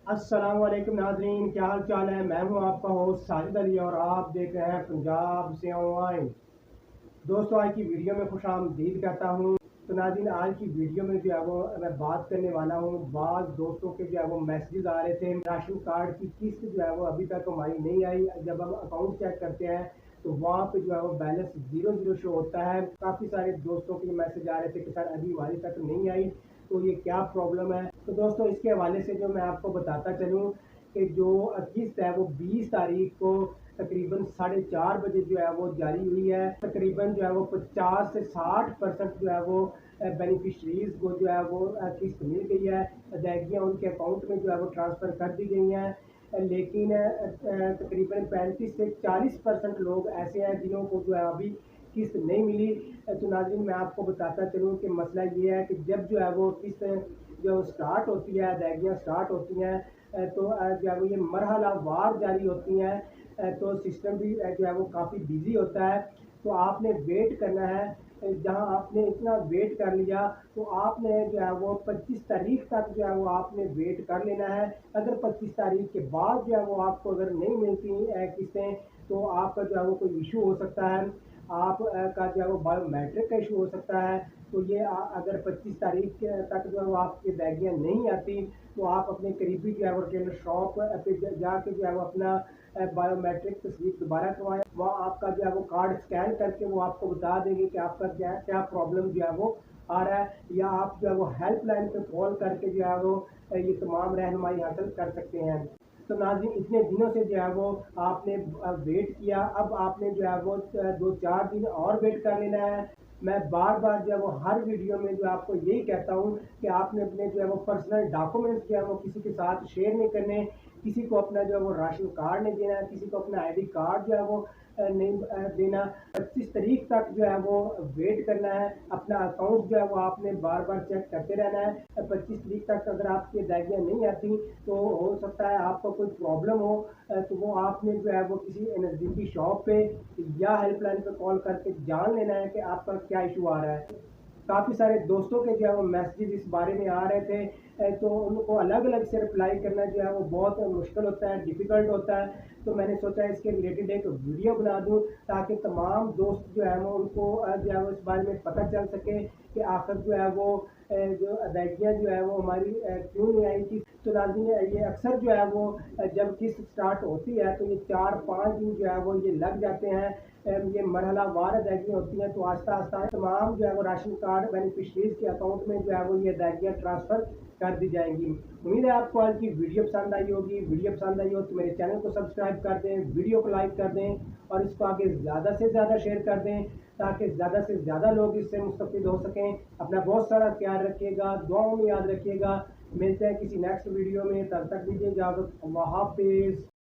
अस्सलाम वालेकुम नाज़रीन, क्या हाल चाल है। मैं हूं आपका होस्ट साजिद अली और आप देख रहे हैं पंजाब से ऑनलाइन। दोस्तों, आज की वीडियो में खुश आमदीद कहता हूं। तो नाज़रीन, आज की वीडियो में जो है वो मैं बात करने वाला हूं। बाज़ दोस्तों के जो है वो मैसेजेस आ रहे थे, राशन कार्ड की किस्त जो है वो अभी तक हमारी नहीं आई। जब हम अकाउंट चेक करते हैं तो वहाँ पे जो है वो बैलेंस ज़ीरो ज़ीरो शो होता है। काफ़ी सारे दोस्तों के मैसेज आ रहे थे कि सर अभी हमारी तक नहीं आई, तो ये क्या प्रॉब्लम है। तो दोस्तों, इसके हवाले से जो मैं आपको बताता चलूँ कि जो किस्त है वो 20 तारीख को तकरीबन 4:30 बजे जो है वो जारी हुई है। तकरीबन जो है वो 50 से 60% जो है वो बेनिफिशरीज को जो है वो किस्त मिल गई है। अदायगियाँ उनके अकाउंट में जो है वो ट्रांसफ़र कर दी गई हैं। लेकिन तकरीबन 35 से 40% लोग ऐसे हैं जिन्हों को जो है अभी किस्त नहीं मिली। तो नाज़रीन, मैं आपको बताता चलूँ कि मसला ये है कि जब जो है वो किस्त जो स्टार्ट होती है, अदायगियाँ स्टार्ट होती हैं, तो जो है वो ये मरहला वार जारी होती हैं। तो सिस्टम भी जो है वो काफ़ी बिजी होता है। तो आपने वेट करना है। जहां आपने इतना वेट कर लिया तो आपने जो है वो 25 तारीख तक जो है वो आपने वेट कर लेना है। अगर 25 तारीख के बाद जो है वो आपको अगर नहीं मिलती किस्तें, तो आपका जो है वो कोई इशू हो सकता है। आप का जो है वो बायोमेट्रिक का इशू हो सकता है। तो ये अगर 25 तारीख तक जो है वो आपकी अदायगियाँ नहीं आती, तो आप अपने करीबी जो है वो रिटेलर शॉप पे जाके जो है वो अपना बायोमेट्रिक तस्वीर दोबारा करवाएं। वहाँ आपका जो है वो कार्ड स्कैन करके वो आपको बता देंगे कि आपका क्या क्या प्रॉब्लम जो है वो आ रहा है। या आप जो है वो हेल्पलाइन पे कॉल करके जो है वो ये तमाम रहनुमाई हासिल कर सकते हैं। तो नाज़रीन, इतने दिनों से जो है वो आपने वेट किया, अब आपने जो है वो 2-4 दिन और वेट कर लेना है। मैं बार बार जो है वो हर वीडियो में जो आपको यही कहता हूँ कि आपने अपने जो है वो पर्सनल डॉक्यूमेंट्स जो है वो किसी के साथ शेयर नहीं करने। किसी को अपना जो है वो राशन कार्ड नहीं देना, किसी को अपना आईडी कार्ड जो है वो नहीं देना। 25 तारीख तक जो है वो वेट करना है। अपना अकाउंट जो है वो आपने बार बार चेक करते रहना है। 25 तारीख तक अगर आपकी अदायगियाँ नहीं आती, तो हो सकता है आपको कोई प्रॉब्लम हो। तो वो आपने जो है वो किसी नज़दीकी शॉप पे या हेल्पलाइन पे कॉल करके जान लेना है कि आपका क्या इशू आ रहा है। काफ़ी सारे दोस्तों के जो है वो मैसेजेस इस बारे में आ रहे थे। तो उनको अलग अलग से रिप्लाई करना जो है वो बहुत मुश्किल होता है, डिफ़िकल्ट होता है। तो मैंने सोचा इसके रिलेटेड एक वीडियो बना दूं, ताकि तमाम दोस्त जो है वो उनको जो है वो इस बारे में पता चल सके कि आखिर जो है वो जो अदायगियाँ जो है वो हमारी क्यों नहीं आई थी। तो नाज़रीन, ये अक्सर जो है वो जब किस्त स्टार्ट होती है तो ये 4-5 दिन जो है वो ये लग जाते हैं। ये मरहला वार अदायगियाँ होती हैं। तो आस्ता आस्ता तमाम जो है वो राशन कार्ड बेनिफिशरीज के अकाउंट में जो है वो ये अदायगियाँ ट्रांसफ़र कर दी जाएंगी। उम्मीद है आपको आज की वीडियो पसंद आई होगी। वीडियो पसंद आई हो तो मेरे चैनल को सब्सक्राइब कर दें, वीडियो को लाइक कर दें और इसको आगे ज़्यादा से ज़्यादा शेयर कर दें, ताकि ज़्यादा से ज़्यादा लोग इससे मुस्तफ़िद हो सकें। अपना बहुत सारा ख्याल रखिएगा, दुआओं में याद रखिएगा। मिलते हैं किसी नेक्स्ट वीडियो में, तब तक दीजिए इजाज़त। अल्लाह हाफिज़।